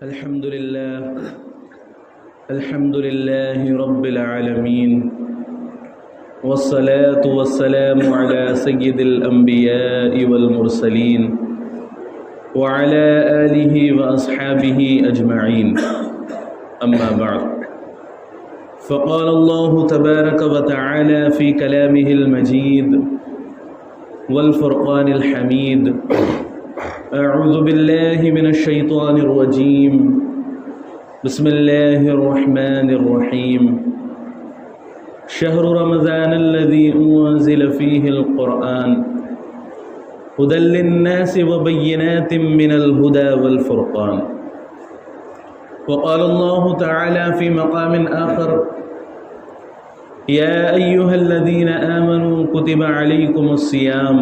الحمد لله رب العالمين والصلاة والسلام على سيد الأنبياء والمرسلين وعلى آله وأصحابه أجمعين أما بعد فقال الله تبارك وتعالى في كلامه المجيد والفرقان الحميد أعوذ بالله من الشيطان الرجيم بسم الله الرحمن الرحيم شهر رمضان الذي أنزل فيه القرآن هدى للناس وبينات من الهدى والفرقان وقال الله تعالى في مقام آخر يا أيها الذين آمنوا كتب عليكم الصيام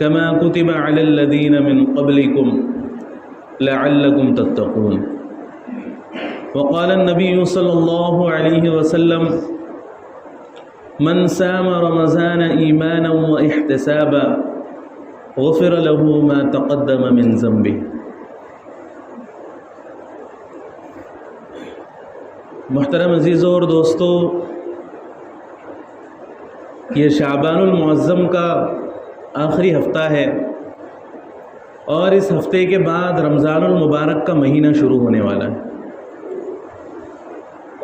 كما كتب على الذين من قبلكم لعلكم تتقون وقال النبي صلى الله عليه وسلم من سام رمضان إيمانا واحتسابا غفر له ما تقدم من ذنبه. محترم عزیزوں اور دوستو، یہ شعبان المعظم کا آخری ہفتہ ہے اور اس ہفتے کے بعد رمضان المبارک کا مہینہ شروع ہونے والا ہے،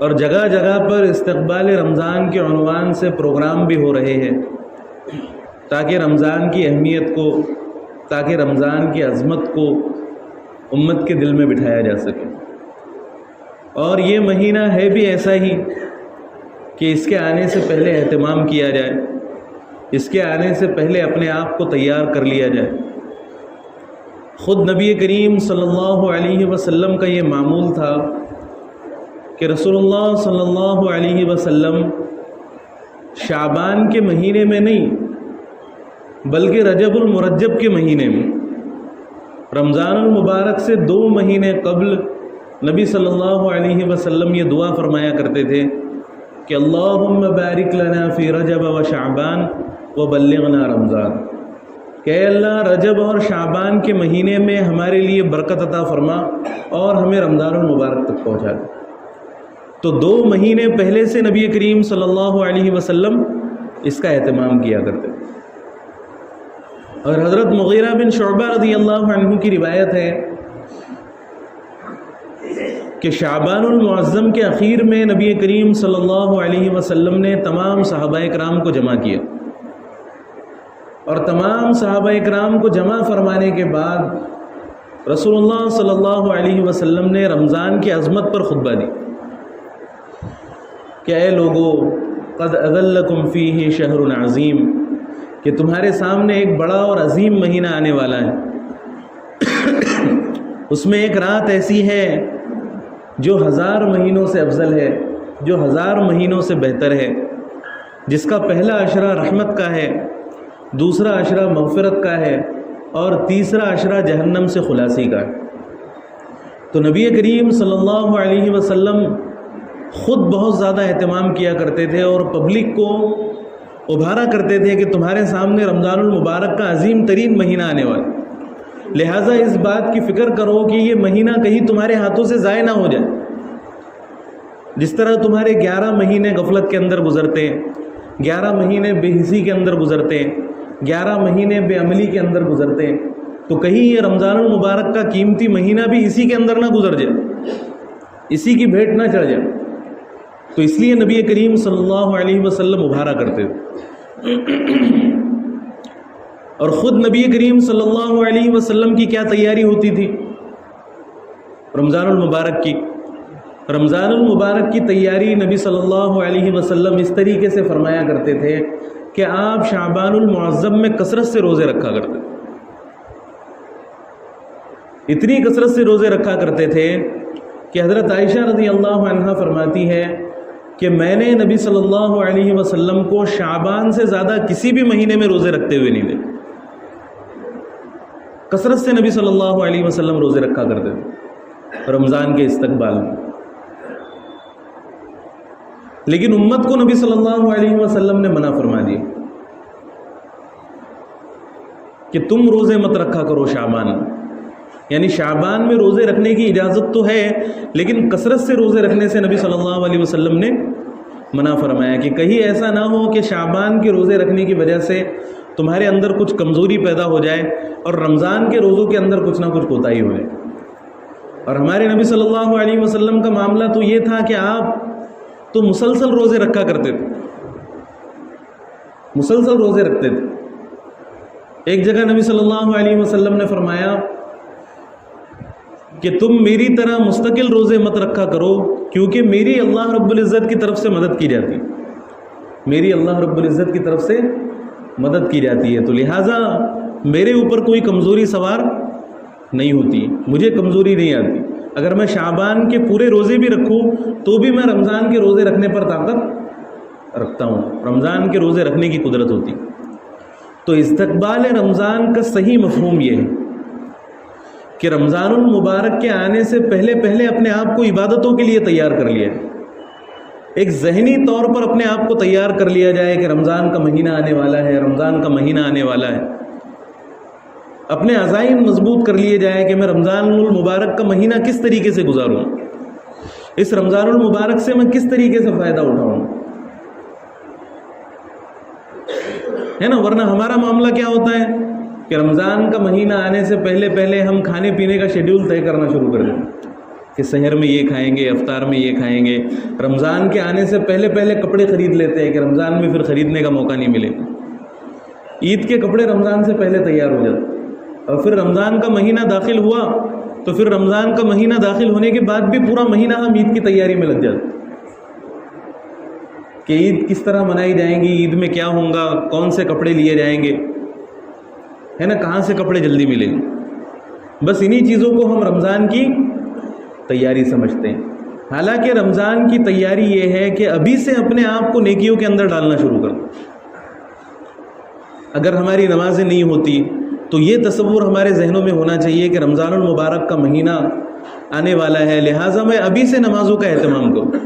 اور جگہ جگہ پر استقبال رمضان کے عنوان سے پروگرام بھی ہو رہے ہیں تاکہ رمضان کی اہمیت کو، تاکہ رمضان کی عظمت کو امت کے دل میں بٹھایا جا سکے۔ اور یہ مہینہ ہے بھی ایسا ہی کہ اس کے آنے سے پہلے اہتمام کیا جائے، اس کے آنے سے پہلے اپنے آپ کو تیار کر لیا جائے۔ خود نبی کریم صلی اللہ علیہ وسلم کا یہ معمول تھا کہ رسول اللہ صلی اللہ علیہ وسلم شعبان کے مہینے میں نہیں بلکہ رجب المرجب کے مہینے میں، رمضان المبارک سے 2 مہینے قبل نبی صلی اللہ علیہ وسلم یہ دعا فرمایا کرتے تھے کہ اللہم بارک لنا فی رجب و شعبان وبلغنا رمضان، کہ اے اللہ رجب اور شعبان کے مہینے میں ہمارے لیے برکت عطا فرما اور ہمیں رمضان المبارک تک پہنچا دے۔ تو 2 مہینے پہلے سے نبی کریم صلی اللہ علیہ وسلم اس کا اہتمام کیا کرتے تھے۔ اور حضرت مغیرہ بن شعبہ رضی اللہ عنہ کی روایت ہے کہ شعبان المعظم کے اخیر میں نبی کریم صلی اللہ علیہ وسلم نے تمام صحابہ کرام کو جمع کیا، اور تمام صحابہ کرام کو جمع فرمانے کے بعد رسول اللہ صلی اللہ علیہ وسلم نے رمضان کی عظمت پر خطبہ دی کہ اے لوگو قد اذلکم فیہ شہر عظیم، کہ تمہارے سامنے ایک بڑا اور عظیم مہینہ آنے والا ہے، اس میں ایک رات ایسی ہے جو 1000 مہینوں سے افضل ہے، جو 1000 مہینوں سے بہتر ہے، جس کا پہلا عشرہ رحمت کا ہے، دوسرا عشرہ مغفرت کا ہے، اور تیسرا عشرہ جہنم سے خلاصی کا ہے۔ تو نبی کریم صلی اللہ علیہ وسلم خود بہت زیادہ اہتمام کیا کرتے تھے اور پبلک کو ابھارا کرتے تھے کہ تمہارے سامنے رمضان المبارک کا عظیم ترین مہینہ آنے والا، لہٰذا اس بات کی فکر کرو کہ یہ مہینہ کہیں تمہارے ہاتھوں سے ضائع نہ ہو جائے۔ جس طرح تمہارے 11 مہینے غفلت کے اندر گزرتے ہیں، 11 مہینے بے حسی کے اندر گزرتے ہیں، 11 مہینے بے عملی کے اندر گزرتے ہیں، تو کہیں یہ رمضان المبارک کا قیمتی مہینہ بھی اسی کے اندر نہ گزر جائے، اسی کی بھیٹ نہ چڑھ جائے۔ تو اس لیے نبی کریم صلی اللہ علیہ وسلم ابھارا کرتے تھے، اور خود نبی کریم صلی اللہ علیہ وسلم کی کیا تیاری ہوتی تھی رمضان المبارک کی؟ رمضان المبارک کی تیاری نبی صلی اللہ علیہ وسلم اس طریقے سے فرمایا کرتے تھے کہ آپ شعبان المعظم میں کثرت سے روزے رکھا کرتے تھے، اتنی کثرت سے روزے رکھا کرتے تھے کہ حضرت عائشہ رضی اللہ عنہا فرماتی ہے کہ میں نے نبی صلی اللہ علیہ وسلم کو شعبان سے زیادہ کسی بھی مہینے میں روزے رکھتے ہوئے نہیں دیکھا۔ کثرت سے نبی صلی اللہ علیہ وسلم روزے رکھا کرتے تھے رمضان کے استقبال میں، لیکن امت کو نبی صلی اللہ علیہ وسلم نے منع فرما دیا کہ تم روزے مت رکھا کرو شعبان، یعنی شعبان میں روزے رکھنے کی اجازت تو ہے، لیکن کثرت سے روزے رکھنے سے نبی صلی اللہ علیہ وسلم نے منع فرمایا کہ کہیں ایسا نہ ہو کہ شعبان کے روزے رکھنے کی وجہ سے تمہارے اندر کچھ کمزوری پیدا ہو جائے اور رمضان کے روزوں کے اندر کچھ نہ کچھ کوتاہی ہو جائے۔ اور ہمارے نبی صلی اللہ علیہ وسلم کا معاملہ تو یہ تھا کہ آپ تو مسلسل روزے رکھا کرتے تھے، مسلسل روزے رکھتے تھے۔ ایک جگہ نبی صلی اللہ علیہ وسلم نے فرمایا کہ تم میری طرح مستقل روزے مت رکھا کرو، کیونکہ میری اللہ رب العزت کی طرف سے مدد کی جاتی ہے، میری اللہ رب العزت کی طرف سے مدد کی جاتی ہے، تو لہٰذا میرے اوپر کوئی کمزوری سوار نہیں ہوتی، مجھے کمزوری نہیں آتی۔ اگر میں شعبان کے پورے روزے بھی رکھوں تو بھی میں رمضان کے روزے رکھنے پر طاقت رکھتا ہوں، رمضان کے روزے رکھنے کی قدرت ہوتی۔ تو استقبال رمضان کا صحیح مفہوم یہ ہے کہ رمضان المبارک کے آنے سے پہلے پہلے اپنے آپ کو عبادتوں کے لیے تیار کر لیا جائے، ایک ذہنی طور پر اپنے آپ کو تیار کر لیا جائے کہ رمضان کا مہینہ آنے والا ہے، رمضان کا مہینہ آنے والا ہے۔ اپنے عزائم مضبوط کر لیے جائے کہ میں رمضان المبارک کا مہینہ کس طریقے سے گزاروں، اس رمضان المبارک سے میں کس طریقے سے فائدہ اٹھاؤں، ہے نا؟ ورنہ ہمارا معاملہ کیا ہوتا ہے کہ رمضان کا مہینہ آنے سے پہلے پہلے ہم کھانے پینے کا شیڈیول طے کرنا شروع کر دیں کہ سحر میں یہ کھائیں گے، افطار میں یہ کھائیں گے۔ رمضان کے آنے سے پہلے پہلے کپڑے خرید لیتے ہیں کہ رمضان میں پھر خریدنے کا موقع نہیں ملے۔ عید کے کپڑے رمضان سے پہلے تیار ہو جاتے، اور پھر رمضان کا مہینہ داخل ہوا تو پھر رمضان کا مہینہ داخل ہونے کے بعد بھی پورا مہینہ ہم عید کی تیاری میں لگ جاتے کہ عید کس طرح منائی جائیں گی، عید میں کیا ہوں گا، کون سے کپڑے لیے جائیں گے، ہے نا؟ کہاں سے کپڑے جلدی ملیں گے۔ بس انہی چیزوں کو ہم رمضان کی تیاری سمجھتے ہیں، حالانکہ رمضان کی تیاری یہ ہے کہ ابھی سے اپنے آپ کو نیکیوں کے اندر ڈالنا شروع کر دیں۔ اگر ہماری نمازیں نہیں ہوتی تو یہ تصور ہمارے ذہنوں میں ہونا چاہیے کہ رمضان المبارک کا مہینہ آنے والا ہے، لہٰذا میں ابھی سے نمازوں کا اہتمام کروں،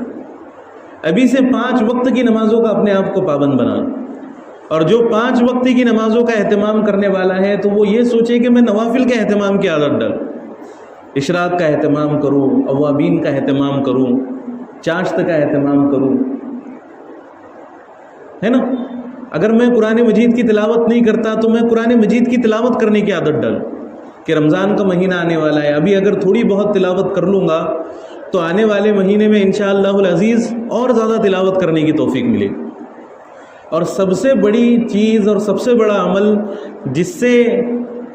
ابھی سے 5 وقت کی نمازوں کا اپنے آپ کو پابند بناؤں۔ اور جو 5 وقت کی نمازوں کا اہتمام کرنے والا ہے تو وہ یہ سوچے کہ میں نوافل کے اہتمام کی عادت ڈالوں، اشراق کا اہتمام کروں، اوابین کا اہتمام کروں، چاشت کا اہتمام کروں، ہے نا؟ اگر میں قرآن مجید کی تلاوت نہیں کرتا تو میں قرآن مجید کی تلاوت کرنے کی عادت ڈالوں کہ رمضان کا مہینہ آنے والا ہے، ابھی اگر تھوڑی بہت تلاوت کر لوں گا تو آنے والے مہینے میں انشاءاللہ العزیز اور زیادہ تلاوت کرنے کی توفیق ملے گی۔ اور سب سے بڑی چیز اور سب سے بڑا عمل جس سے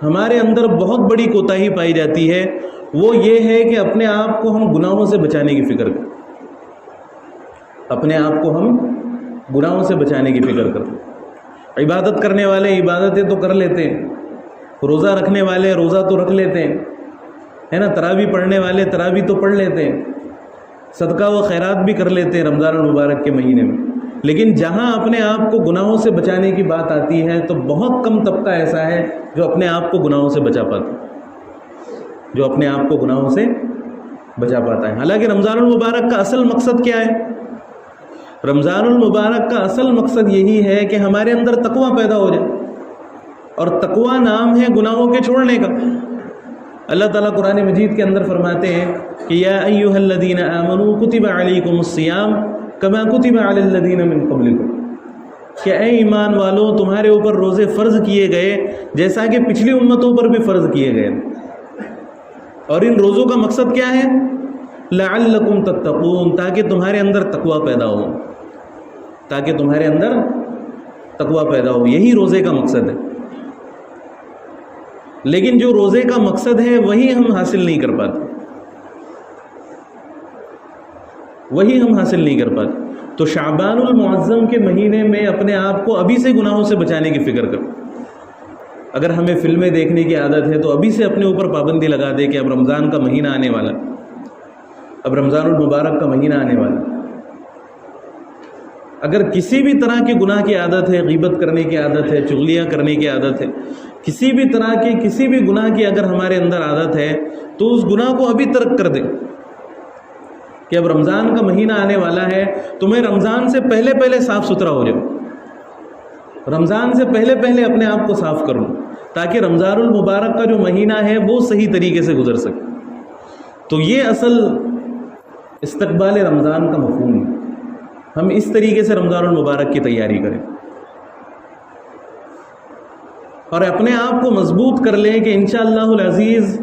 ہمارے اندر بہت بڑی کوتاہی پائی جاتی ہے وہ یہ ہے کہ اپنے آپ کو ہم گناہوں سے بچانے کی فکر کریں، اپنے آپ کو ہم گناہوں سے بچانے کی فکر کریں۔ عبادت کرنے والے عبادتیں تو کر لیتے ہیں، روزہ رکھنے والے روزہ تو رکھ لیتے ہیں، ہے نا؟ تراویح پڑھنے والے تراویح تو پڑھ لیتے ہیں، صدقہ و خیرات بھی کر لیتے ہیں رمضان المبارک کے مہینے میں، لیکن جہاں اپنے آپ کو گناہوں سے بچانے کی بات آتی ہے تو بہت کم طبقہ ایسا ہے جو اپنے آپ کو گناہوں سے بچا پاتا ہے، جو اپنے آپ کو گناہوں سے بچا پاتا ہے۔ حالانکہ رمضان المبارک کا اصل مقصد کیا ہے؟ رمضان المبارک کا اصل مقصد یہی ہے کہ ہمارے اندر تقویٰ پیدا ہو جائے، اور تقویٰ نام ہے گناہوں کے چھوڑنے کا۔ اللہ تعالیٰ قرآن مجید کے اندر فرماتے ہیں کہ یا ایھا الذین آمنوا کتب علیکم الصیام کما کتب علی الذین من قبلکم، کہ اے ایمان والو تمہارے اوپر روزے فرض کیے گئے جیسا کہ پچھلی امتوں پر بھی فرض کیے گئے، اور ان روزوں کا مقصد کیا ہے؟ لعلکم تتقون، تاکہ تمہارے اندر تقویٰ پیدا ہو، تاکہ تمہارے اندر تقویٰ پیدا ہو، یہی روزے کا مقصد ہے۔ لیکن جو روزے کا مقصد ہے وہی ہم حاصل نہیں کر پاتے، وہی ہم حاصل نہیں کر پاتے۔ تو شعبان المعظم کے مہینے میں اپنے آپ کو ابھی سے گناہوں سے بچانے کی فکر کرو۔ اگر ہمیں فلمیں دیکھنے کی عادت ہے تو ابھی سے اپنے اوپر پابندی لگا دے کہ اب رمضان کا مہینہ آنے والا، اب رمضان المبارک کا مہینہ آنے والا۔ اگر کسی بھی طرح کے گناہ کی عادت ہے، غیبت کرنے کی عادت ہے، چغلیاں کرنے کی عادت ہے، کسی بھی طرح کی کسی بھی گناہ کی اگر ہمارے اندر عادت ہے تو اس گناہ کو ابھی ترک کر دیں کہ اب رمضان کا مہینہ آنے والا ہے تو میں رمضان سے پہلے پہلے صاف ستھرا ہو جاؤں، رمضان سے پہلے پہلے اپنے آپ کو صاف کروں، تاکہ رمضان المبارک کا جو مہینہ ہے وہ صحیح طریقے سے گزر سکے. تو یہ اصل استقبال رمضان کا مفہوم ہے. ہم اس طریقے سے رمضان المبارک کی تیاری کریں اور اپنے آپ کو مضبوط کر لیں کہ انشاءاللہ العزیز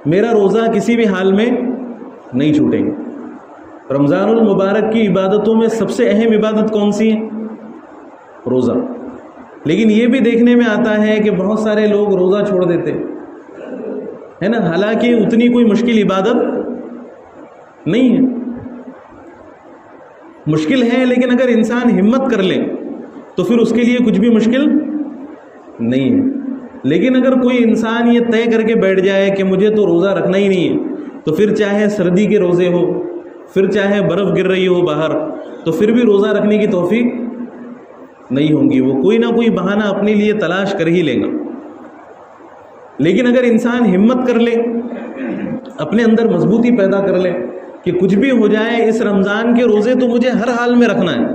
میرا روزہ کسی بھی حال میں نہیں چھوٹے گا. رمضان المبارک کی عبادتوں میں سب سے اہم عبادت کون سی ہے؟ روزہ. لیکن یہ بھی دیکھنے میں آتا ہے کہ بہت سارے لوگ روزہ چھوڑ دیتے ہے نا، حالانکہ اتنی کوئی مشکل عبادت نہیں ہے. مشکل ہے لیکن اگر انسان ہمت کر لے تو پھر اس کے لیے کچھ بھی مشکل نہیں ہے. لیکن اگر کوئی انسان یہ طے کر کے بیٹھ جائے کہ مجھے تو روزہ رکھنا ہی نہیں ہے، تو پھر چاہے سردی کے روزے ہو، پھر چاہے برف گر رہی ہو باہر، تو پھر بھی روزہ رکھنے کی توفیق نہیں ہوں گی. وہ کوئی نہ کوئی بہانہ اپنے لیے تلاش کر ہی لے گا. لیکن اگر انسان ہمت کر لے، اپنے اندر مضبوطی پیدا کر لے کہ کچھ بھی ہو جائے اس رمضان کے روزے تو مجھے ہر حال میں رکھنا ہے،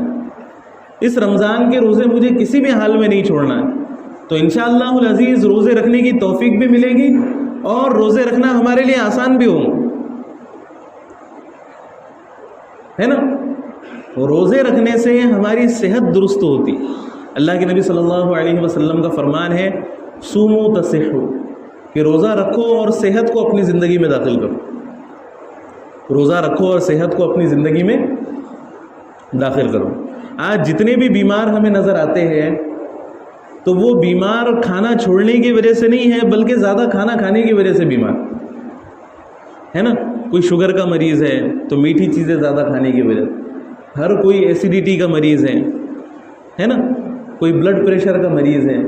اس رمضان کے روزے مجھے کسی بھی حال میں نہیں چھوڑنا ہے، تو انشاءاللہ العزیز روزے رکھنے کی توفیق بھی ملے گی اور روزے رکھنا ہمارے لیے آسان بھی ہوگا، ہے نا. روزے رکھنے سے ہماری صحت درست ہوتی. اللہ کے نبی صلی اللہ علیہ وسلم کا فرمان ہے صوموا تصحوا، کہ روزہ رکھو اور صحت کو اپنی زندگی میں داخل کرو. روزہ رکھو اور صحت کو اپنی زندگی میں داخل کرو. آج جتنے بھی بیمار ہمیں نظر آتے ہیں تو وہ بیمار کھانا چھوڑنے کی وجہ سے نہیں ہے، بلکہ زیادہ کھانا کھانے کی وجہ سے بیمار ہے نا. کوئی شوگر کا مریض ہے تو میٹھی چیزیں زیادہ کھانے کی وجہ سے، ہر کوئی ایسیڈیٹی کا مریض ہے نا، کوئی بلڈ پریشر کا مریض ہے.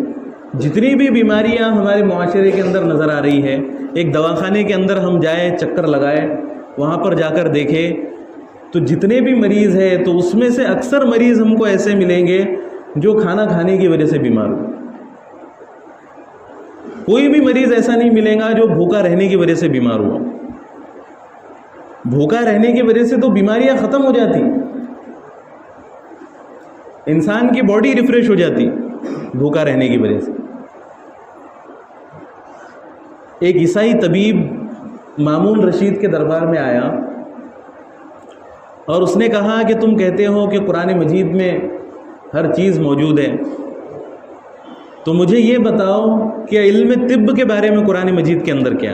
جتنی بھی بیماریاں ہمارے معاشرے کے اندر نظر آ رہی ہے، ایک دواخانے کے اندر ہم جائیں، چکر لگائیں، وہاں پر جا کر دیکھیں تو جتنے بھی مریض ہیں تو اس میں سے اکثر مریض ہم کو ایسے ملیں گے جو کھانا کھانے کی وجہ سے بیمار ہو. کوئی بھی مریض ایسا نہیں ملے گا جو بھوکا رہنے کی وجہ سے بیمار ہوا. بھوکا رہنے کی وجہ سے تو بیماریاں ختم ہو جاتی، انسان کی باڈی ریفریش ہو جاتی بھوکا رہنے کی وجہ سے. ایک عیسائی طبیب مامون رشید کے دربار میں آیا اور اس نے کہا کہ تم کہتے ہو کہ قرآن مجید میں ہر چیز موجود ہے، تو مجھے یہ بتاؤ کہ علم طب کے بارے میں قرآن مجید کے اندر کیا،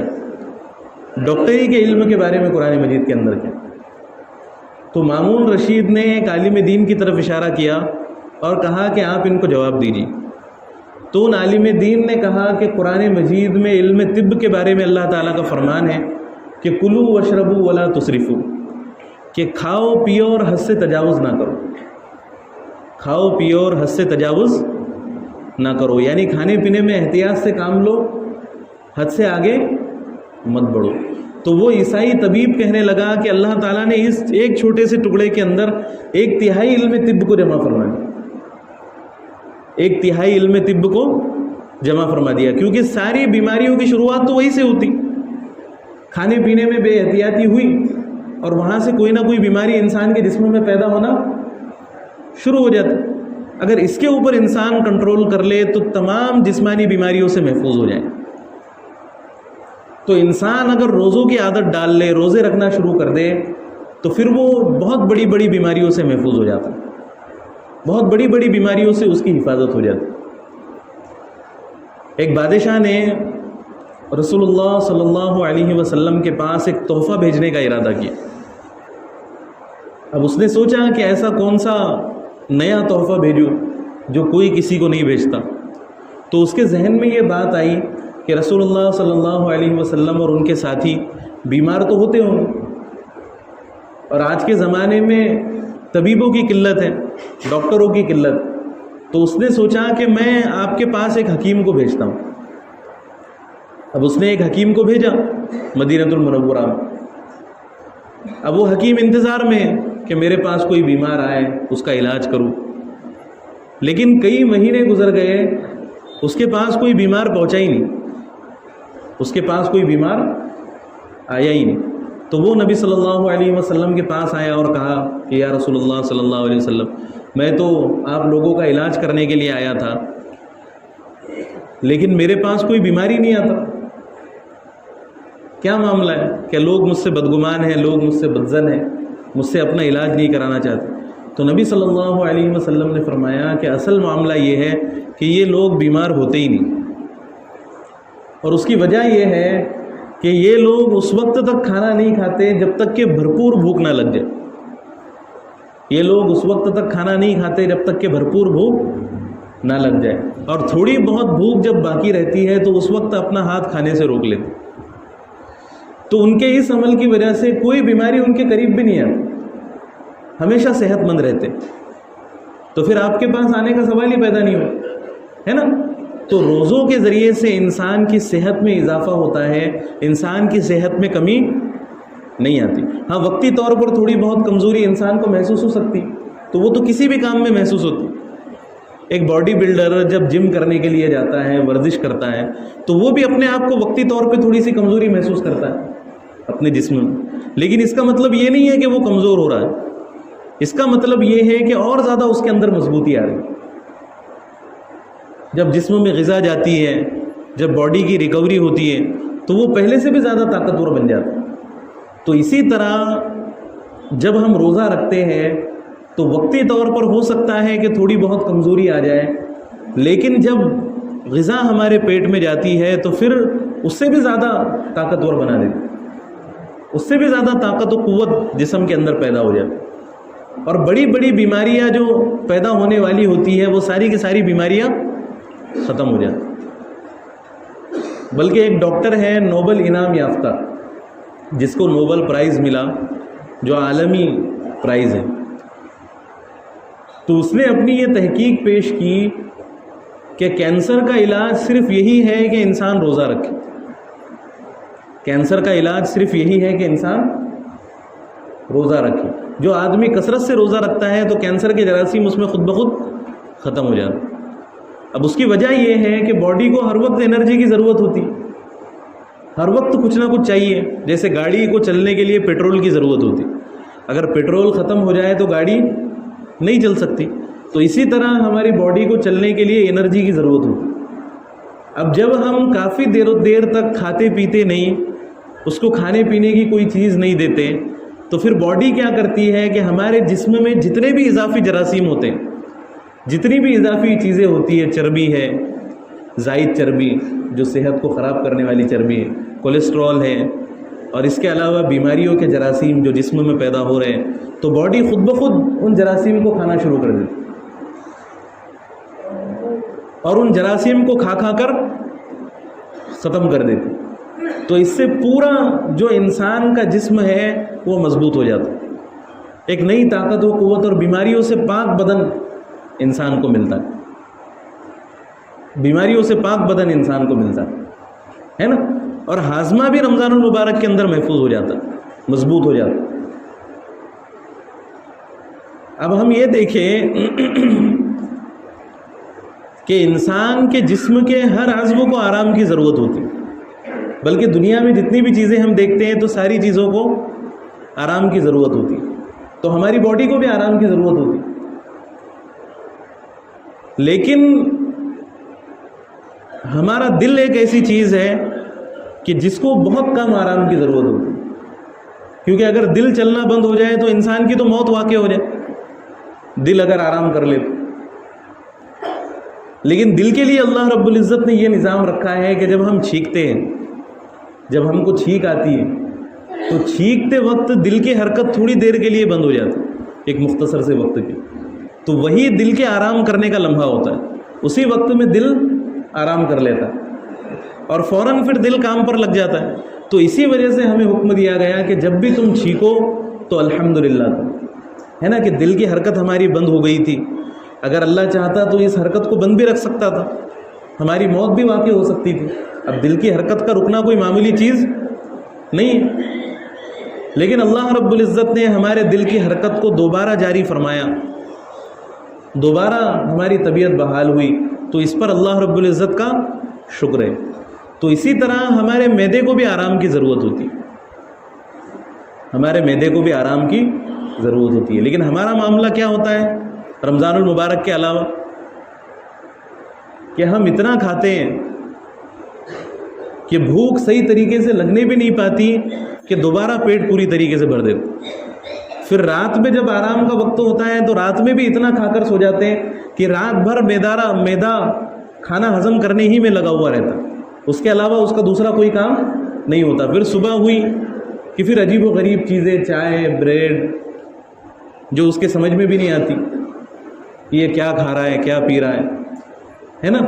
ڈاکٹری کے علم کے بارے میں قرآن مجید کے اندر کیا. تو مامون رشید نے ایک عالم دین کی طرف اشارہ کیا اور کہا کہ آپ ان کو جواب دیجیے. تو ان عالم دین نے کہا کہ قرآن مجید میں علم طب کے بارے میں اللہ تعالیٰ کا فرمان ہے کہ کلوا واشربوا ولا تسرفوا، کہ کھاؤ پیو اور حد سے تجاوز نہ کرو. کھاؤ پیو اور حد سے تجاوز نہ کرو، یعنی کھانے پینے میں احتیاط سے کام لو، حد سے آگے مت بڑھو. تو وہ عیسائی طبیب کہنے لگا کہ اللہ تعالیٰ نے اس ایک چھوٹے سے ٹکڑے کے اندر 1/3 علم طب کو جمع فرما دیا، 1/3 علم طب کو جمع فرما دیا، کیونکہ ساری بیماریوں کی شروعات تو وہی سے ہوتی. کھانے پینے میں بے احتیاطی ہوئی اور وہاں سے کوئی نہ کوئی بیماری انسان کے جسم میں پیدا ہونا شروع ہو جاتی. اگر اس کے اوپر انسان کنٹرول کر لے تو تمام جسمانی بیماریوں سے محفوظ ہو جائے. تو انسان اگر روزوں کی عادت ڈال لے، روزے رکھنا شروع کر دے، تو پھر وہ بہت بڑی بڑی بیماریوں سے محفوظ ہو جاتا، بہت بڑی بڑی بیماریوں سے اس کی حفاظت ہو جاتی. ایک بادشاہ نے رسول اللہ صلی اللہ علیہ وسلم کے پاس ایک تحفہ بھیجنے کا ارادہ کیا. اب اس نے سوچا کہ ایسا کون سا نیا تحفہ بھیجوں جو کوئی کسی کو نہیں بھیجتا. تو اس کے ذہن میں یہ بات آئی کہ رسول اللہ صلی اللہ علیہ وسلم اور ان کے ساتھی بیمار تو ہوتے ہوں گے، اور آج کے زمانے میں طبیبوں کی قلت ہے، ڈاکٹروں کی قلت. تو اس نے سوچا کہ میں آپ کے پاس ایک حکیم کو بھیجتا ہوں. اب اس نے ایک حکیم کو بھیجا مدینہ المنورہ میں. اب وہ حکیم انتظار میں ہے کہ میرے پاس کوئی بیمار آئے، اس کا علاج کروں. لیکن کئی مہینے گزر گئے، اس کے پاس کوئی بیمار پہنچا ہی نہیں، اس کے پاس کوئی بیمار آیا ہی نہیں. تو وہ نبی صلی اللہ علیہ وسلم کے پاس آیا اور کہا کہ یا رسول اللہ صلی اللہ علیہ وسلم، میں تو آپ لوگوں کا علاج کرنے کے لیے آیا تھا، لیکن میرے پاس کوئی بیماری نہیں آتا، کیا معاملہ ہے؟ کہ لوگ مجھ سے بدگمان ہیں، لوگ مجھ سے بدظن ہیں، مجھ سے اپنا علاج نہیں کرانا چاہتے. تو نبی صلی اللہ علیہ وسلم نے فرمایا کہ اصل معاملہ یہ ہے کہ یہ لوگ بیمار ہوتے ہی نہیں، اور اس کی وجہ یہ ہے کہ یہ لوگ اس وقت تک کھانا نہیں کھاتے جب تک کہ بھرپور بھوک نہ لگ جائے. یہ لوگ اس وقت تک کھانا نہیں کھاتے جب تک کہ بھرپور بھوک نہ لگ جائے، اور تھوڑی بہت بھوک جب باقی رہتی ہے تو اس وقت اپنا ہاتھ کھانے سے روک لیتے. تو ان کے اس عمل کی وجہ سے کوئی بیماری ان کے قریب بھی نہیں آتی، ہمیشہ صحت مند رہتے. تو پھر آپ کے پاس آنے کا سوال ہی پیدا نہیں ہوا، ہے نا؟ تو روزوں کے ذریعے سے انسان کی صحت میں اضافہ ہوتا ہے، انسان کی صحت میں کمی نہیں آتی. ہاں وقتی طور پر تھوڑی بہت کمزوری انسان کو محسوس ہو سکتی، تو وہ تو کسی بھی کام میں محسوس ہوتی. ایک باڈی بلڈر جب جم کرنے کے لیے جاتا ہے، ورزش کرتا ہے، تو وہ بھی اپنے آپ کو وقتی طور پہ تھوڑی سی کمزوری محسوس کرتا ہے اپنے جسم میں. لیکن اس کا مطلب یہ نہیں ہے کہ وہ کمزور ہو رہا ہے، اس کا مطلب یہ ہے کہ اور زیادہ اس کے اندر مضبوطی آ رہی ہے. جب جسم میں غذا جاتی ہے، جب باڈی کی ریکوری ہوتی ہے، تو وہ پہلے سے بھی زیادہ طاقتور بن جاتا ہے. تو اسی طرح جب ہم روزہ رکھتے ہیں تو وقتی طور پر ہو سکتا ہے کہ تھوڑی بہت کمزوری آ جائے، لیکن جب غذا ہمارے پیٹ میں جاتی ہے تو پھر اس سے بھی زیادہ طاقتور بنا دیتی، اس سے بھی زیادہ طاقت و قوت جسم کے اندر پیدا ہو جاتی. اور بڑی بڑی بیماریاں جو پیدا ہونے والی ہوتی ہے وہ ساری کی ساری بیماریاں ختم ہو جاتی. بلکہ ایک ڈاکٹر ہے نوبل انعام یافتہ، جس کو نوبل پرائز ملا، جو عالمی پرائز ہے، تو اس نے اپنی یہ تحقیق پیش کی کہ کینسر کا علاج صرف یہی ہے کہ انسان روزہ رکھے. کینسر کا علاج صرف یہی ہے کہ انسان روزہ رکھے. جو آدمی کثرت سے روزہ رکھتا ہے تو کینسر کے جراثیم اس میں خود بخود ختم ہو جاتے. اب اس کی وجہ یہ ہے کہ باڈی کو ہر وقت انرجی کی ضرورت ہوتی، ہر وقت کچھ نہ کچھ چاہیے. جیسے گاڑی کو چلنے کے لیے پیٹرول کی ضرورت ہوتی، اگر پیٹرول ختم ہو جائے تو گاڑی نہیں چل سکتی. تو اسی طرح ہماری باڈی کو چلنے کے لیے انرجی کی ضرورت ہوتی. اب جب ہم کافی دیر تک کھاتے پیتے نہیں، اس کو کھانے پینے کی کوئی چیز نہیں دیتے، تو پھر باڈی کیا کرتی ہے کہ ہمارے جسم میں جتنے بھی اضافی جراثیم ہوتے ہیں، جتنی بھی اضافی چیزیں ہوتی ہیں، چربی ہے، زائد چربی جو صحت کو خراب کرنے والی چربی ہے، کولیسٹرول ہے، اور اس کے علاوہ بیماریوں کے جراثیم جو جسم میں پیدا ہو رہے ہیں، تو باڈی خود بخود ان جراثیم کو کھانا شروع کر دیتی، اور ان جراثیم کو کھا کر ختم کر دیتی. تو اس سے پورا جو انسان کا جسم ہے وہ مضبوط ہو جاتا ہے، ایک نئی طاقت و قوت اور بیماریوں سے پاک بدن انسان کو ملتا ہے، بیماریوں سے پاک بدن انسان کو ملتا ہے نا. اور ہاضمہ بھی رمضان المبارک کے اندر محفوظ ہو جاتا ہے، مضبوط ہو جاتا ہے. اب ہم یہ دیکھیں کہ انسان کے جسم کے ہر عضو کو آرام کی ضرورت ہوتی ہے، بلکہ دنیا میں جتنی بھی چیزیں ہم دیکھتے ہیں تو ساری چیزوں کو آرام کی ضرورت ہوتی ہے. تو ہماری باڈی کو بھی آرام کی ضرورت ہوتی ہے، لیکن ہمارا دل ایک ایسی چیز ہے کہ جس کو بہت کم آرام کی ضرورت ہوتی ہے. کیونکہ اگر دل چلنا بند ہو جائے تو انسان کی تو موت واقع ہو جائے، دل اگر آرام کر لے. لیکن دل کے لیے اللہ رب العزت نے یہ نظام رکھا ہے کہ جب ہم چھینکتے ہیں، جب ہم کو چھینک آتی ہے تو چھینکتے وقت دل کی حرکت تھوڑی دیر کے لیے بند ہو جاتی ہے، ایک مختصر سے وقت کی. تو وہی دل کے آرام کرنے کا لمحہ ہوتا ہے، اسی وقت میں دل آرام کر لیتا ہے اور فوراً پھر دل کام پر لگ جاتا ہے. تو اسی وجہ سے ہمیں حکم دیا گیا کہ جب بھی تم چھینکو تو الحمدللہ، ہے نا، کہ دل کی حرکت ہماری بند ہو گئی تھی. اگر اللہ چاہتا تو اس حرکت کو بند بھی رکھ سکتا تھا، ہماری موت بھی واقع ہو سکتی تھی. اب دل کی حرکت کا رکنا کوئی معمولی چیز نہیں ہے، لیکن اللہ رب العزت نے ہمارے دل کی حرکت کو دوبارہ جاری فرمایا، دوبارہ ہماری طبیعت بحال ہوئی. تو اس پر اللہ رب العزت کا شکر ہے. تو اسی طرح ہمارے معدے کو بھی آرام کی ضرورت ہوتی ہے، ہمارے معدے کو بھی آرام کی ضرورت ہوتی ہے. لیکن ہمارا معاملہ کیا ہوتا ہے رمضان المبارک کے علاوہ؟ کہ ہم اتنا کھاتے ہیں کہ بھوک صحیح طریقے سے لگنے بھی نہیں پاتی کہ دوبارہ پیٹ پوری طریقے سے بھر دیتے. پھر رات میں جب آرام کا وقت ہوتا ہے تو رات میں بھی اتنا کھا کر سو جاتے ہیں کہ رات بھر میدا کھانا ہضم کرنے ہی میں لگا ہوا رہتا, اس کے علاوہ اس کا دوسرا کوئی کام نہیں ہوتا. پھر صبح ہوئی کہ پھر عجیب و غریب چیزیں, چائے, بریڈ, جو اس کے سمجھ میں بھی نہیں آتی کہ یہ کیا کھا رہا ہے, کیا پی رہا ہے نا.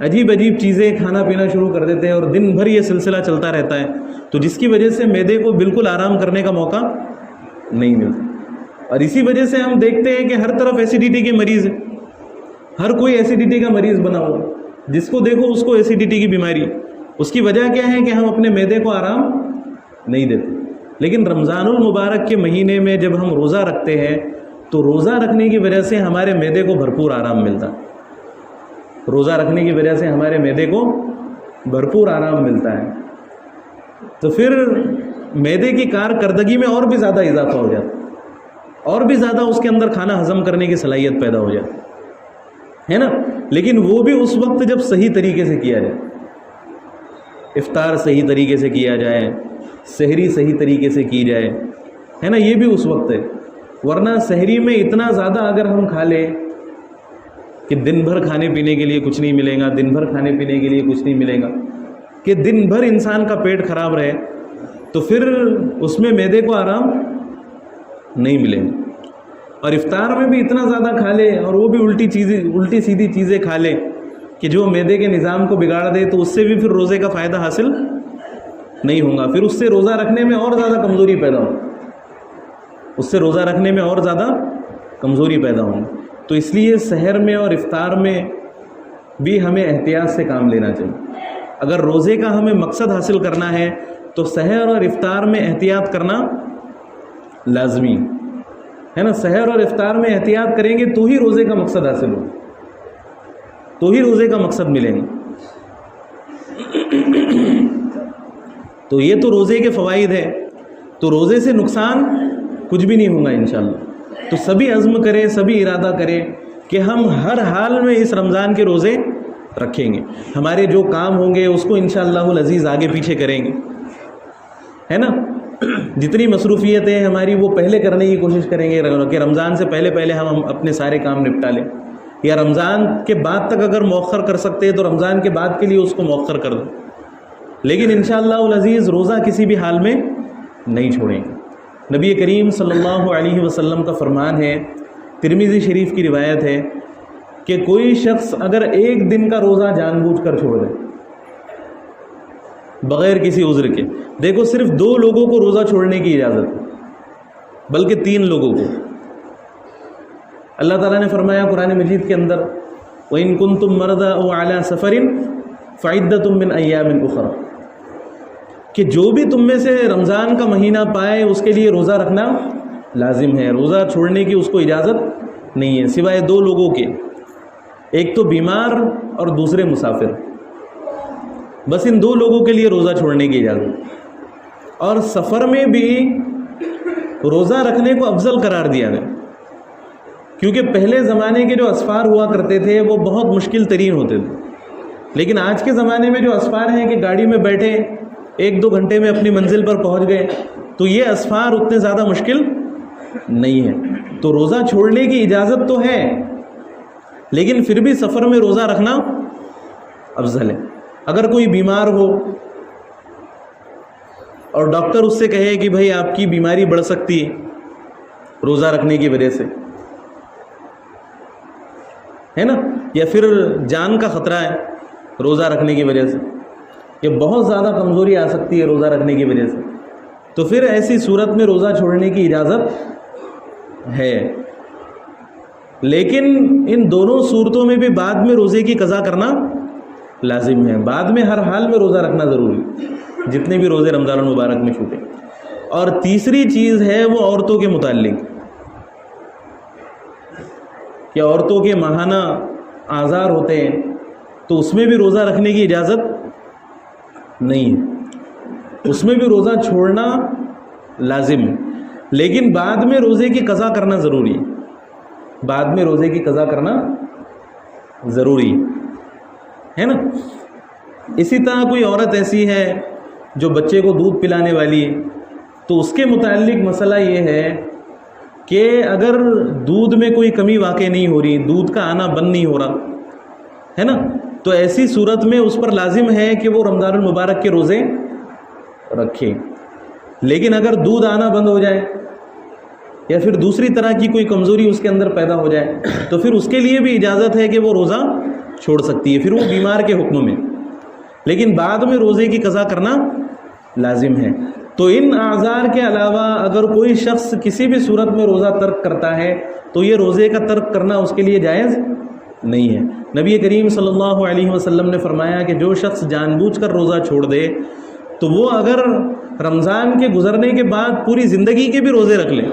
عجیب عجیب چیزیں کھانا پینا شروع کر دیتے ہیں اور دن بھر یہ سلسلہ چلتا رہتا ہے, تو جس کی وجہ سے معدے کو بالکل آرام کرنے کا موقع نہیں ملتا. اور اسی وجہ سے ہم دیکھتے ہیں کہ ہر طرف ایسیڈیٹی کے مریض ہیں, ہر کوئی ایسیڈیٹی کا مریض بنا ہوا, جس کو دیکھو اس کو ایسیڈیٹی کی بیماری. اس کی وجہ کیا ہے کہ ہم اپنے معدے کو آرام نہیں دیتے. لیکن رمضان المبارک کے مہینے میں جب ہم روزہ رکھتے ہیں تو روزہ رکھنے کی وجہ سے ہمارے معدے کو بھرپور آرام ملتا. روزہ رکھنے کی وجہ سے ہمارے معدے کو بھرپور آرام ملتا ہے, تو پھر معدے کی کارکردگی میں اور بھی زیادہ اضافہ ہو جاتا, اور بھی زیادہ اس کے اندر کھانا ہضم کرنے کی صلاحیت پیدا ہو جاتی ہے نا. لیکن وہ بھی اس وقت جب صحیح طریقے سے کیا جائے, افطار صحیح طریقے سے کیا جائے, سحری صحیح طریقے سے کی جائے, ہے نا. یہ بھی اس وقت ہے, ورنہ سحری میں اتنا زیادہ اگر ہم کھا لیں کہ دن بھر کھانے پینے کے لیے کچھ نہیں ملے گا, دن بھر کھانے پینے کے لیے کچھ نہیں ملے گا, کہ دن بھر انسان کا پیٹ خراب رہے, تو پھر اس میں معدے کو آرام نہیں ملے گا. اور افطار میں بھی اتنا زیادہ کھا لے اور وہ بھی الٹی سیدھی چیزیں کھا لے کہ جو معدے کے نظام کو بگاڑ دے, تو اس سے بھی پھر روزے کا فائدہ حاصل نہیں ہوگا. پھر اس سے روزہ رکھنے میں اور زیادہ کمزوری پیدا ہوگی, اس سے روزہ رکھنے میں اور زیادہ کمزوری پیدا ہوگی. تو اس لیے سحر میں اور افطار میں بھی ہمیں احتیاط سے کام لینا چاہیے. اگر روزے کا ہمیں مقصد حاصل کرنا ہے تو سحر اور افطار میں احتیاط کرنا لازمی ہے نا. سحر اور افطار میں احتیاط کریں گے تو ہی روزے کا مقصد حاصل ہوگا, تو ہی روزے کا مقصد ملے گا. تو یہ تو روزے کے فوائد ہے, تو روزے سے نقصان کچھ بھی نہیں ہوگا انشاءاللہ. تو سبھی عزم کریں, سبھی ارادہ کریں کہ ہم ہر حال میں اس رمضان کے روزے رکھیں گے. ہمارے جو کام ہوں گے اس کو انشاءاللہ العزیز آگے پیچھے کریں گے, ہے نا. جتنی مصروفیتیں ہماری وہ پہلے کرنے کی کوشش کریں گے کہ رمضان سے پہلے ہم اپنے سارے کام نپٹا لیں, یا رمضان کے بعد تک اگر مؤخر کر سکتے ہیں تو رمضان کے بعد کے لیے اس کو مؤخر کر دیں. لیکن انشاءاللہ العزیز روزہ کسی بھی حال میں نہیں چھوڑیں گے. نبی کریم صلی اللہ علیہ وسلم کا فرمان ہے, ترمذی شریف کی روایت ہے, کہ کوئی شخص اگر ایک دن کا روزہ جان بوجھ کر چھوڑ دے بغیر کسی عذر کے, دیکھو صرف 2 لوگوں کو روزہ چھوڑنے کی اجازت ہے, بلکہ 3 لوگوں کو. اللہ تعالیٰ نے فرمایا قرآن مجید کے اندر, وَإِن كُنتُم مَرْضَىٰ أَوْ عَلَىٰ سَفَرٍ فَعِدَّةٌ مِّنْ أَيَّامٍ أُخَرَىٰ, کہ جو بھی تم میں سے رمضان کا مہینہ پائے اس کے لیے روزہ رکھنا لازم ہے. روزہ چھوڑنے کی اس کو اجازت نہیں ہے سوائے 2 لوگوں کے, ایک تو بیمار اور دوسرے مسافر. بس ان 2 لوگوں کے لیے روزہ چھوڑنے کی اجازت. اور سفر میں بھی روزہ رکھنے کو افضل قرار دیا گیا, کیونکہ پہلے زمانے کے جو اسفار ہوا کرتے تھے وہ بہت مشکل ترین ہوتے تھے. لیکن آج کے زمانے میں جو اسفار ہیں کہ گاڑی میں بیٹھے 1-2 گھنٹے میں اپنی منزل پر پہنچ گئے, تو یہ اسفار اتنے زیادہ مشکل نہیں ہے. تو روزہ چھوڑنے کی اجازت تو ہے, لیکن پھر بھی سفر میں روزہ رکھنا افضل ہے. اگر کوئی بیمار ہو اور ڈاکٹر اس سے کہے کہ بھائی آپ کی بیماری بڑھ سکتی ہے روزہ رکھنے کی وجہ سے, ہے نا, یا پھر جان کا خطرہ ہے روزہ رکھنے کی وجہ سے, کہ بہت زیادہ کمزوری آ سکتی ہے روزہ رکھنے کی وجہ سے, تو پھر ایسی صورت میں روزہ چھوڑنے کی اجازت ہے. لیکن ان دونوں صورتوں میں بھی بعد میں روزے کی قضا کرنا لازم ہے. بعد میں ہر حال میں روزہ رکھنا ضروری, جتنے بھی روزے رمضان المبارک میں چھوٹے. اور تیسری چیز ہے وہ عورتوں کے متعلق, کہ عورتوں کے ماہانہ آزار ہوتے ہیں تو اس میں بھی روزہ رکھنے کی اجازت نہیں ہے, اس میں بھی روزہ چھوڑنا لازم ہے. لیکن بعد میں روزے کی قضا کرنا ضروری ہے, بعد میں روزے کی قضا کرنا ضروری ہے. ہے نا. اسی طرح کوئی عورت ایسی ہے جو بچے کو دودھ پلانے والی ہے، تو اس کے متعلق مسئلہ یہ ہے کہ اگر دودھ میں کوئی کمی واقع نہیں ہو رہی، دودھ کا آنا بند نہیں ہو رہا ہے نا، تو ایسی صورت میں اس پر لازم ہے کہ وہ رمضان المبارک کے روزے رکھے. لیکن اگر دودھ آنا بند ہو جائے یا پھر دوسری طرح کی کوئی کمزوری اس کے اندر پیدا ہو جائے تو پھر اس کے لیے بھی اجازت ہے کہ وہ روزہ چھوڑ سکتی ہے، پھر وہ بیمار کے حکم میں، لیکن بعد میں روزے کی قضا کرنا لازم ہے. تو ان اعذار کے علاوہ اگر کوئی شخص کسی بھی صورت میں روزہ ترک کرتا ہے تو یہ روزے کا ترک کرنا اس کے لیے جائز نہیں ہے. نبی کریم صلی اللہ علیہ وسلم نے فرمایا کہ جو شخص جان بوجھ کر روزہ چھوڑ دے تو وہ اگر رمضان کے گزرنے کے بعد پوری زندگی کے بھی روزے رکھ لے،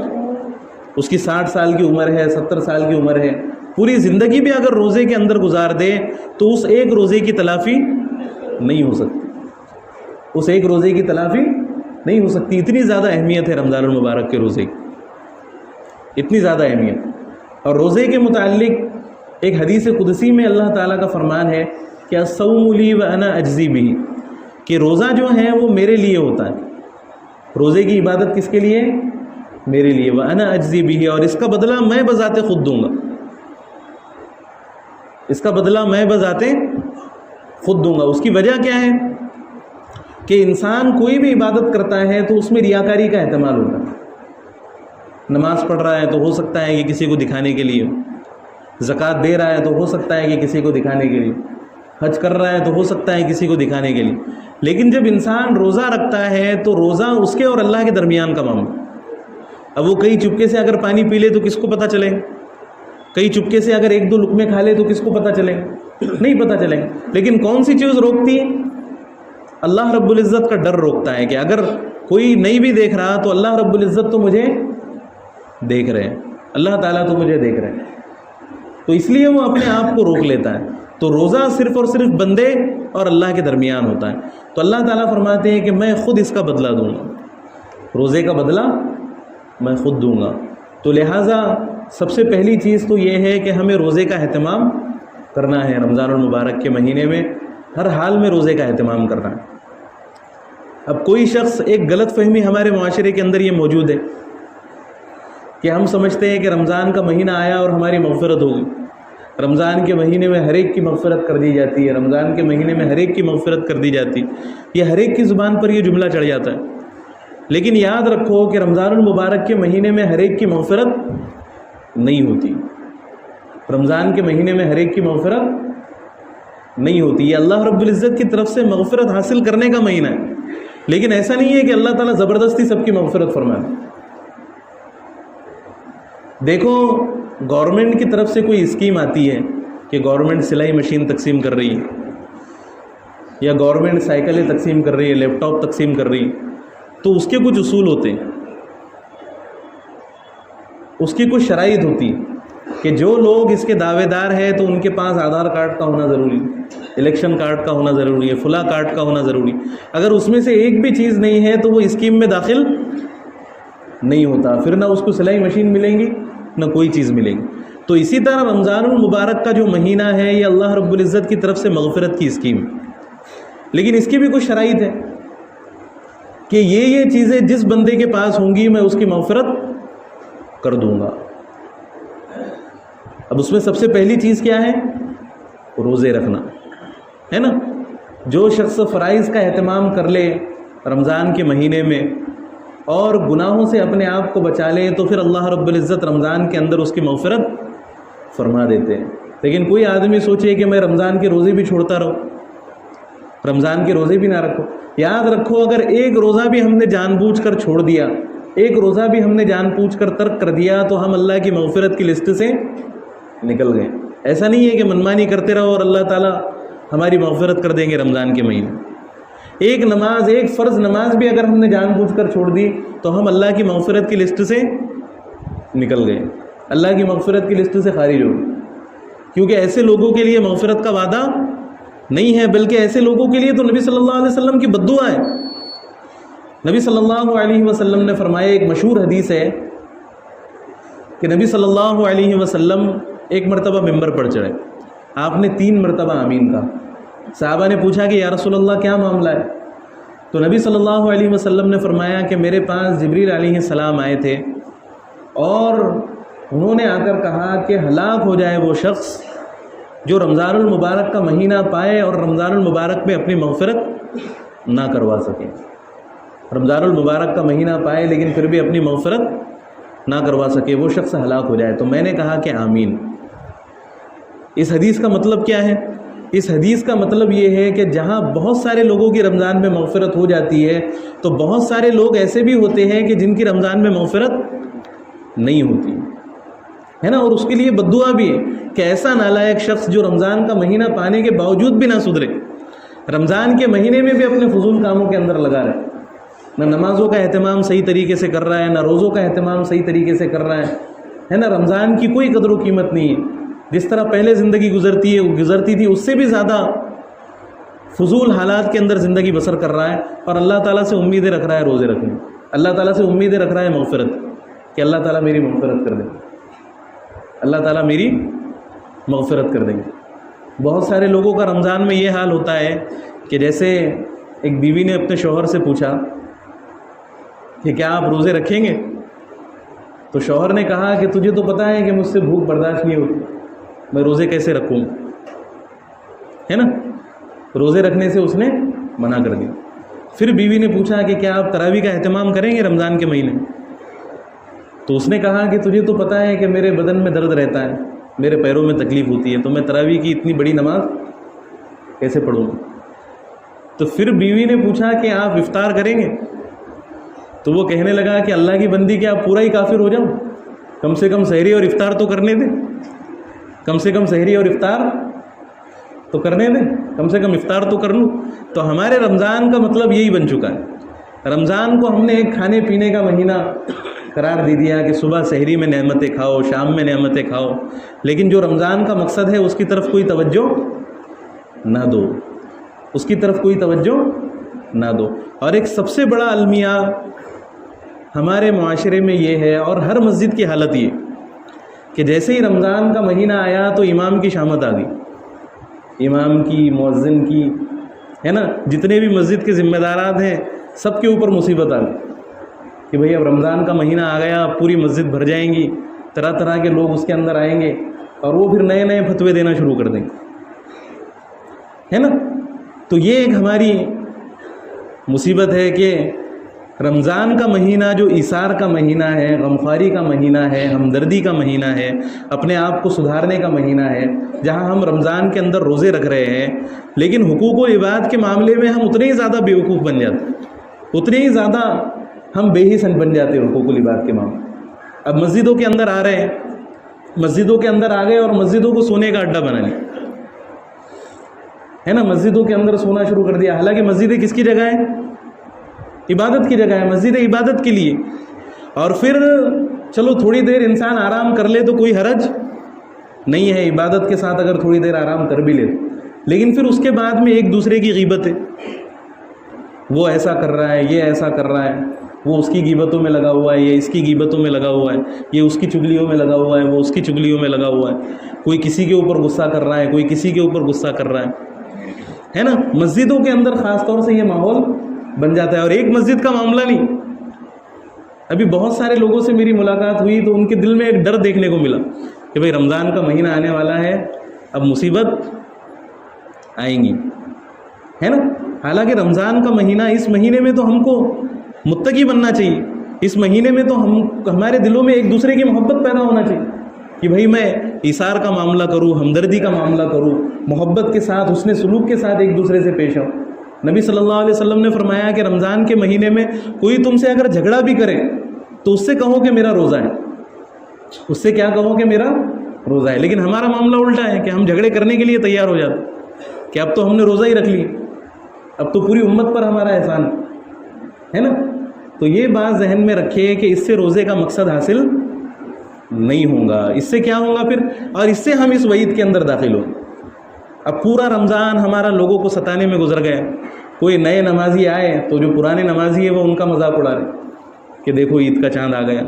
اس کی 60 سال کی عمر ہے، 70 سال کی عمر ہے، پوری زندگی بھی اگر روزے کے اندر گزار دے تو اس ایک روزے کی تلافی نہیں ہو سکتی، اس ایک روزے کی تلافی نہیں ہو سکتی. اتنی زیادہ اہمیت ہے رمضان المبارک کے روزے کی، اتنی زیادہ اہمیت. اور روزے کے متعلق ایک حدیث قدسی میں اللہ تعالیٰ کا فرمان ہے کہ الصوم لی وانا اجزی بہ، کہ روزہ جو ہے وہ میرے لیے ہوتا ہے. روزے کی عبادت کس کے لیے؟ میرے لیے. وانا اجزی بہ، اور اس کا بدلہ میں بذات خود دوں گا، اس کا بدلہ میں بذات خود دوں گا. اس کی وجہ کیا ہے کہ انسان کوئی بھی عبادت کرتا ہے تو اس میں ریاکاری کا احتمال ہوتا ہے. نماز پڑھ رہا ہے تو ہو سکتا ہے کہ کسی کو دکھانے کے لیے، زکوٰۃ دے رہا ہے تو ہو سکتا ہے کہ کسی کو دکھانے کے لیے، حج کر رہا ہے تو ہو سکتا ہے کسی کو دکھانے کے لیے. لیکن جب انسان روزہ رکھتا ہے تو روزہ اس کے اور اللہ کے درمیان کا معاملہ. اب وہ کئی چپکے سے اگر پانی پی لے تو کس کو پتہ چلے، کئی چپکے سے اگر ایک دو لقمے کھا لے تو کس کو پتہ چلے، نہیں پتہ چلے. لیکن کون سی چیز روکتی ہے؟ اللہ رب العزت کا ڈر روکتا ہے کہ اگر کوئی نہیں بھی دیکھ رہا تو اللہ رب العزت تو مجھے دیکھ رہے ہیں، اللہ تعالیٰ تو مجھے دیکھ رہے ہیں، تو اس لیے وہ اپنے آپ کو روک لیتا ہے. تو روزہ صرف اور صرف بندے اور اللہ کے درمیان ہوتا ہے. تو اللہ تعالیٰ فرماتے ہیں کہ میں خود اس کا بدلہ دوں گا، روزے کا بدلہ میں خود دوں گا. تو لہٰذا سب سے پہلی چیز تو یہ ہے کہ ہمیں روزے کا اہتمام کرنا ہے. رمضان المبارک کے مہینے میں ہر حال میں روزے کا اہتمام کرنا ہے. اب کوئی شخص، ایک غلط فہمی ہمارے معاشرے کے اندر یہ موجود ہے کہ ہم سمجھتے ہیں کہ رمضان کا مہینہ آیا اور ہماری مغفرت ہو گئی. رمضان کے مہینے میں ہر ایک کی مغفرت کر دی جاتی ہے، رمضان کے مہینے میں ہر ایک کی مغفرت کر دی جاتی ہے. یہ ہر ایک کی زبان پر یہ جملہ چڑھ جاتا ہے. لیکن یاد رکھو کہ رمضان المبارک کے مہینے میں ہر ایک کی مغفرت نہیں ہوتی. رمضان کے مہینے میں ہر ایک کی مغفرت نہیں ہوتی. یہ اللہ رب العزت کی طرف سے مغفرت حاصل کرنے کا مہینہ ہے، لیکن ایسا نہیں ہے کہ اللہ تعالیٰ زبردستی سب کی مغفرت فرمائے. دیکھو، گورنمنٹ کی طرف سے کوئی اسکیم آتی ہے کہ گورنمنٹ سلائی مشین تقسیم کر رہی ہے یا گورنمنٹ سائیکلیں تقسیم کر رہی ہے، لیپ ٹاپ تقسیم کر رہی ہے، تو اس کے کچھ اصول ہوتے ہیں، اس کی کچھ شرائط ہوتی ہے کہ جو لوگ اس کے دعوے دار ہیں تو ان کے پاس آدھار کارڈ کا ہونا ضروری، الیکشن کارڈ کا ہونا ضروری ہے، فلاں کارڈ کا ہونا ضروری. اگر اس میں سے ایک بھی چیز نہیں ہے تو وہ اسکیم میں داخل نہیں ہوتا، پھر نہ اس کو سلائی مشین ملیں گی نہ کوئی چیز ملے گی. تو اسی طرح رمضان المبارک کا جو مہینہ ہے یہ اللہ رب العزت کی طرف سے مغفرت کی اسکیم، لیکن اس کی بھی کچھ شرائط ہے کہ یہ چیزیں جس بندے کے پاس ہوں گی میں اس کی مغفرت کر دوں گا. اب اس میں سب سے پہلی چیز کیا ہے؟ روزے رکھنا ہے نا. جو شخص فرائض کا اہتمام کر لے رمضان کے مہینے میں اور گناہوں سے اپنے آپ کو بچا لے تو پھر اللہ رب العزت رمضان کے اندر اس کی مغفرت فرما دیتے ہیں. لیکن کوئی آدمی سوچے کہ میں رمضان کے روزے بھی چھوڑتا رہوں، رمضان کے روزے بھی نہ رکھو. یاد رکھو، اگر ایک روزہ بھی ہم نے جان بوجھ کر چھوڑ دیا، ایک روزہ بھی ہم نے جان بوجھ کر ترک کر دیا تو ہم اللہ کی مغفرت کی لسٹ سے نکل گئے. ایسا نہیں ہے کہ منمانی کرتے رہو اور اللہ تعالیٰ ہماری مغفرت کر دیں گے رمضان کے مہینے. ایک نماز، ایک فرض نماز بھی اگر ہم نے جان بوجھ کر چھوڑ دی تو ہم اللہ کی مغفرت کی لسٹ سے نکل گئے، اللہ کی مغفرت کی لسٹ سے خارج ہو گئے. کیونکہ ایسے لوگوں کے لیے مغفرت کا وعدہ نہیں ہے، بلکہ ایسے لوگوں کے لیے تو نبی صلی اللہ علیہ وسلم کی بد دعا ہے. نبی صلی اللہ علیہ وسلم نے فرمایا، ایک مشہور حدیث ہے کہ نبی صلی اللہ علیہ وسلم ایک مرتبہ ممبر پر چڑھے، آپ نے 3 مرتبہ آمین کہا. صحابہ نے پوچھا کہ یا رسول اللہ کیا معاملہ ہے؟ تو نبی صلی اللہ علیہ وسلم نے فرمایا کہ میرے پاس جبریل علیہ السلام آئے تھے اور انہوں نے آ کر کہا کہ ہلاک ہو جائے وہ شخص جو رمضان المبارک کا مہینہ پائے اور رمضان المبارک میں اپنی مغفرت نہ کروا سکے. رمضان المبارک کا مہینہ پائے لیکن پھر بھی اپنی مغفرت نہ کروا سکے، وہ شخص ہلاک ہو جائے. تو میں نے کہا کہ آمین. اس حدیث کا مطلب کیا ہے؟ اس حدیث کا مطلب یہ ہے کہ جہاں بہت سارے لوگوں کی رمضان میں مغفرت ہو جاتی ہے تو بہت سارے لوگ ایسے بھی ہوتے ہیں کہ جن کی رمضان میں مغفرت نہیں ہوتی ہے نا، اور اس کے لیے بد دعا بھی ہے کہ ایسا نالائق شخص جو رمضان کا مہینہ پانے کے باوجود بھی نہ سدھرے، رمضان کے مہینے میں بھی اپنے فضول کاموں کے اندر لگا رہے، نہ نمازوں کا اہتمام صحیح طریقے سے کر رہا ہے، نہ روزوں کا اہتمام صحیح طریقے سے کر رہا ہے نا. رمضان کی کوئی قدر و قیمت نہیں ہے. جس طرح پہلے زندگی گزرتی تھی اس سے بھی زیادہ فضول حالات کے اندر زندگی بسر کر رہا ہے، اور اللہ تعالیٰ سے امیدیں رکھ رہا ہے روزے رکھنے، اللہ تعالیٰ سے امیدیں رکھ رہا ہے مغفرت کہ اللہ تعالیٰ میری مغفرت کر دیں، اللہ تعالیٰ میری مغفرت کر دیں گے. بہت سارے لوگوں کا رمضان میں یہ حال ہوتا ہے کہ جیسے ایک بیوی نے اپنے شوہر سے پوچھا کہ کیا آپ روزے رکھیں گے؟ تو شوہر نے کہا کہ تجھے تو پتہ ہے کہ مجھ سے بھوک برداشت نہیں ہوتی، میں روزے کیسے رکھوں، ہے نا. روزے رکھنے سے اس نے منع کر دیا. پھر بیوی نے پوچھا کہ کیا آپ تراویح کا اہتمام کریں گے رمضان کے مہینے میں؟ تو اس نے کہا کہ تجھے تو پتہ ہے کہ میرے بدن میں درد رہتا ہے، میرے پیروں میں تکلیف ہوتی ہے، تو میں تراویح کی اتنی بڑی نماز کیسے پڑھوں گا؟ تو پھر بیوی نے پوچھا کہ آپ افطار کریں گے؟ تو وہ کہنے لگا کہ اللہ کی بندی کیا آپ پورا ہی کافر ہو جاؤ، کم سے کم سحری اور افطار تو کرنے دیں، کم سے کم سحری اور افطار تو کرنے دیں، کم سے کم افطار تو کر لوں. تو ہمارے رمضان کا مطلب یہی بن چکا ہے. رمضان کو ہم نے ایک کھانے پینے کا مہینہ قرار دے دیا کہ صبح سحری میں نعمتیں کھاؤ، شام میں نعمتیں کھاؤ، لیکن جو رمضان کا مقصد ہے اس کی طرف کوئی توجہ نہ دو، اس کی طرف کوئی توجہ نہ دو. اور ایک سب سے بڑا المیہ ہمارے معاشرے میں یہ ہے، اور ہر مسجد کی حالت یہ کہ جیسے ہی رمضان کا مہینہ آیا تو امام کی شامت آ گئی، امام کی، مؤذن کی، ہے نا، جتنے بھی مسجد کے ذمہ دارات ہیں سب کے اوپر مصیبت آ گئی کہ بھئی اب رمضان کا مہینہ آ گیا، اب پوری مسجد بھر جائیں گی، طرح طرح کے لوگ اس کے اندر آئیں گے اور وہ پھر نئے نئے فتوے دینا شروع کر دیں گے، ہے نا. تو یہ ایک ہماری مصیبت ہے کہ رمضان کا مہینہ جو ایثار کا مہینہ ہے، غمخواری کا مہینہ ہے، ہمدردی کا مہینہ ہے، اپنے آپ کو سدھارنے کا مہینہ ہے، جہاں ہم رمضان کے اندر روزے رکھ رہے ہیں لیکن حقوق و عبادت کے معاملے میں ہم اتنے ہی زیادہ بیوقوف بن جاتے ہیں، اتنے ہی زیادہ ہم بے حس بن جاتے ہیں حقوق و عبادت کے معاملے. اب مسجدوں کے اندر آ رہے ہیں، مسجدوں کے اندر آ گئے اور مسجدوں کو سونے کا اڈا بنا لیا، ہے نا، مسجدوں کے اندر سونا شروع کر دیا. حالانکہ مسجدیں کس کی جگہ ہیں؟ عبادت کی جگہ ہے، مسجد عبادت کے لیے. اور پھر چلو تھوڑی دیر انسان آرام کر لے تو کوئی حرج نہیں ہے، عبادت کے ساتھ اگر تھوڑی دیر آرام کر بھی لے، لیکن پھر اس کے بعد میں ایک دوسرے کی غیبت ہے، وہ ایسا کر رہا ہے، یہ ایسا کر رہا ہے، وہ اس کی غیبتوں میں لگا ہوا ہے، یہ اس کی غیبتوں میں لگا ہوا ہے، یہ اس کی چگلیوں میں لگا ہوا ہے، وہ اس کی چگلیوں میں لگا ہوا ہے، کوئی کسی کے اوپر غصہ کر رہا ہے، کوئی کسی کے اوپر غصہ کر رہا ہے نا. مسجدوں کے اندر خاص طور سے یہ ماحول بن جاتا ہے. اور ایک مسجد کا معاملہ نہیں، ابھی بہت سارے لوگوں سے میری ملاقات ہوئی تو ان کے دل میں ایک ڈر دیکھنے کو ملا کہ بھئی رمضان کا مہینہ آنے والا ہے، اب مصیبت آئیں گی، ہے نا. حالانکہ رمضان کا مہینہ، اس مہینے میں تو ہم کو متقی بننا چاہیے، اس مہینے میں تو ہمارے دلوں میں ایک دوسرے کی محبت پیدا ہونا چاہیے کہ بھئی میں ایثار کا معاملہ کروں، ہمدردی کا معاملہ کروں، محبت کے ساتھ، حسن سلوک کے ساتھ ایک دوسرے سے پیش آؤں. نبی صلی اللہ علیہ وسلم نے فرمایا کہ رمضان کے مہینے میں کوئی تم سے اگر جھگڑا بھی کرے تو اس سے کہو کہ میرا روزہ ہے، اس سے کیا کہو کہ میرا روزہ ہے. لیکن ہمارا معاملہ الٹا ہے کہ ہم جھگڑے کرنے کے لیے تیار ہو جاتے کہ اب تو ہم نے روزہ ہی رکھ لی، اب تو پوری امت پر ہمارا احسان ہے نا. تو یہ بات ذہن میں رکھے کہ اس سے روزے کا مقصد حاصل نہیں ہوگا. اس سے کیا ہوگا پھر؟ اور اس سے ہم اس وعید کے اندر داخل ہو. اب پورا رمضان ہمارا لوگوں کو ستانے میں گزر گیا. کوئی نئے نمازی آئے تو جو پرانے نمازی ہیں وہ ان کا مذاق اڑا رہے کہ دیکھو عید کا چاند آ گیا،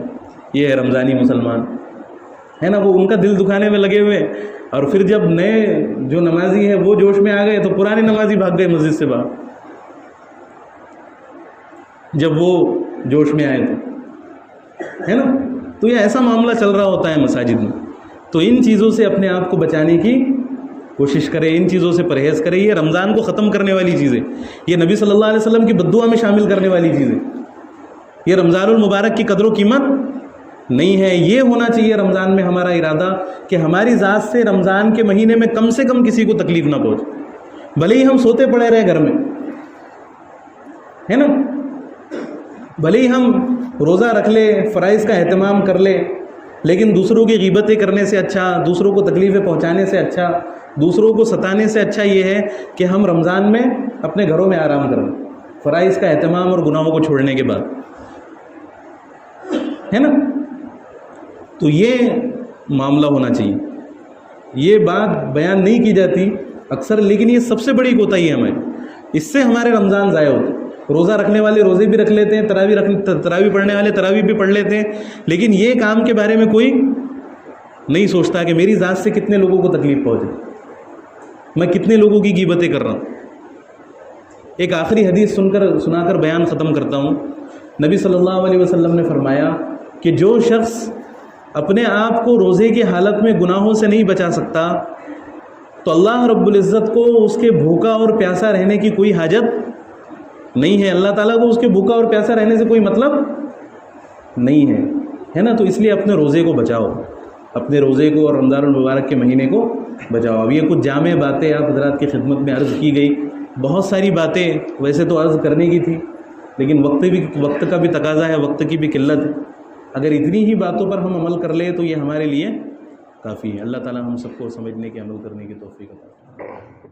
یہ ہے رمضانی مسلمان، ہے نا. وہ ان کا دل دکھانے میں لگے ہوئے. اور پھر جب نئے جو نمازی ہے وہ جوش میں آ گئے تو پرانے نمازی بھاگ گئے مسجد سے باہر، جب وہ جوش میں آئے تو، ہے نا؟ تو یہ ایسا معاملہ چل رہا ہوتا ہے مساجد میں. تو ان چیزوں سے اپنے آپ کو بچانے کی کوشش کرے، ان چیزوں سے پرہیز کرے. یہ رمضان کو ختم کرنے والی چیزیں، یہ نبی صلی اللہ علیہ وسلم کی بددعا میں شامل کرنے والی چیزیں، یہ رمضان المبارک کی قدر و قیمت نہیں ہے. یہ ہونا چاہیے رمضان میں ہمارا ارادہ کہ ہماری ذات سے رمضان کے مہینے میں کم سے کم کسی کو تکلیف نہ پہنچے، بھلے ہی ہم سوتے پڑے رہے گھر میں، ہے نا، بھلے ہی ہم روزہ رکھ لے، فرائض کا اہتمام کر لے، لیکن دوسروں کی غیبتیں کرنے سے اچھا، دوسروں کو تکلیفیں پہنچانے سے اچھا، دوسروں کو ستانے سے اچھا یہ ہے کہ ہم رمضان میں اپنے گھروں میں آرام کریں، فرائض کا اہتمام اور گناہوں کو چھوڑنے کے بعد، ہے نا. تو یہ معاملہ ہونا چاہیے. یہ بات بیان نہیں کی جاتی اکثر، لیکن یہ سب سے بڑی کوتاہی ہے ہماری. اس سے ہمارے رمضان ضائع ہوتے ہیں. روزہ رکھنے والے روزے بھی رکھ لیتے ہیں، تراویح پڑھنے والے تراویح بھی پڑھ لیتے ہیں، لیکن یہ کام کے بارے میں کوئی نہیں سوچتا کہ میری ذات سے کتنے لوگوں کو تکلیف پہنچے، میں کتنے لوگوں کی غیبتیں کر رہا ہوں. ایک آخری حدیث سنا کر بیان ختم کرتا ہوں. نبی صلی اللہ علیہ وسلم نے فرمایا کہ جو شخص اپنے آپ کو روزے کی حالت میں گناہوں سے نہیں بچا سکتا تو اللہ رب العزت کو اس کے بھوکا اور پیاسا رہنے کی کوئی حاجت نہیں ہے. اللہ تعالیٰ کو اس کے بھوکا اور پیاسا رہنے سے کوئی مطلب نہیں ہے، ہے نا. تو اس لیے اپنے روزے کو بچاؤ، اپنے روزے کو اور رمضان المبارک کے مہینے کو بچاؤ. اب یہ کچھ جامع باتیں آپ حضرات کی خدمت میں عرض کی گئی. بہت ساری باتیں ویسے تو عرض کرنے کی تھی، لیکن وقت کا بھی تقاضا ہے، وقت کی بھی قلت ہے. اگر اتنی ہی باتوں پر ہم عمل کر لیں تو یہ ہمارے لیے کافی ہے. اللہ تعالیٰ ہم سب کو سمجھنے کے، عمل کرنے کی توفیق عطا فرمائے.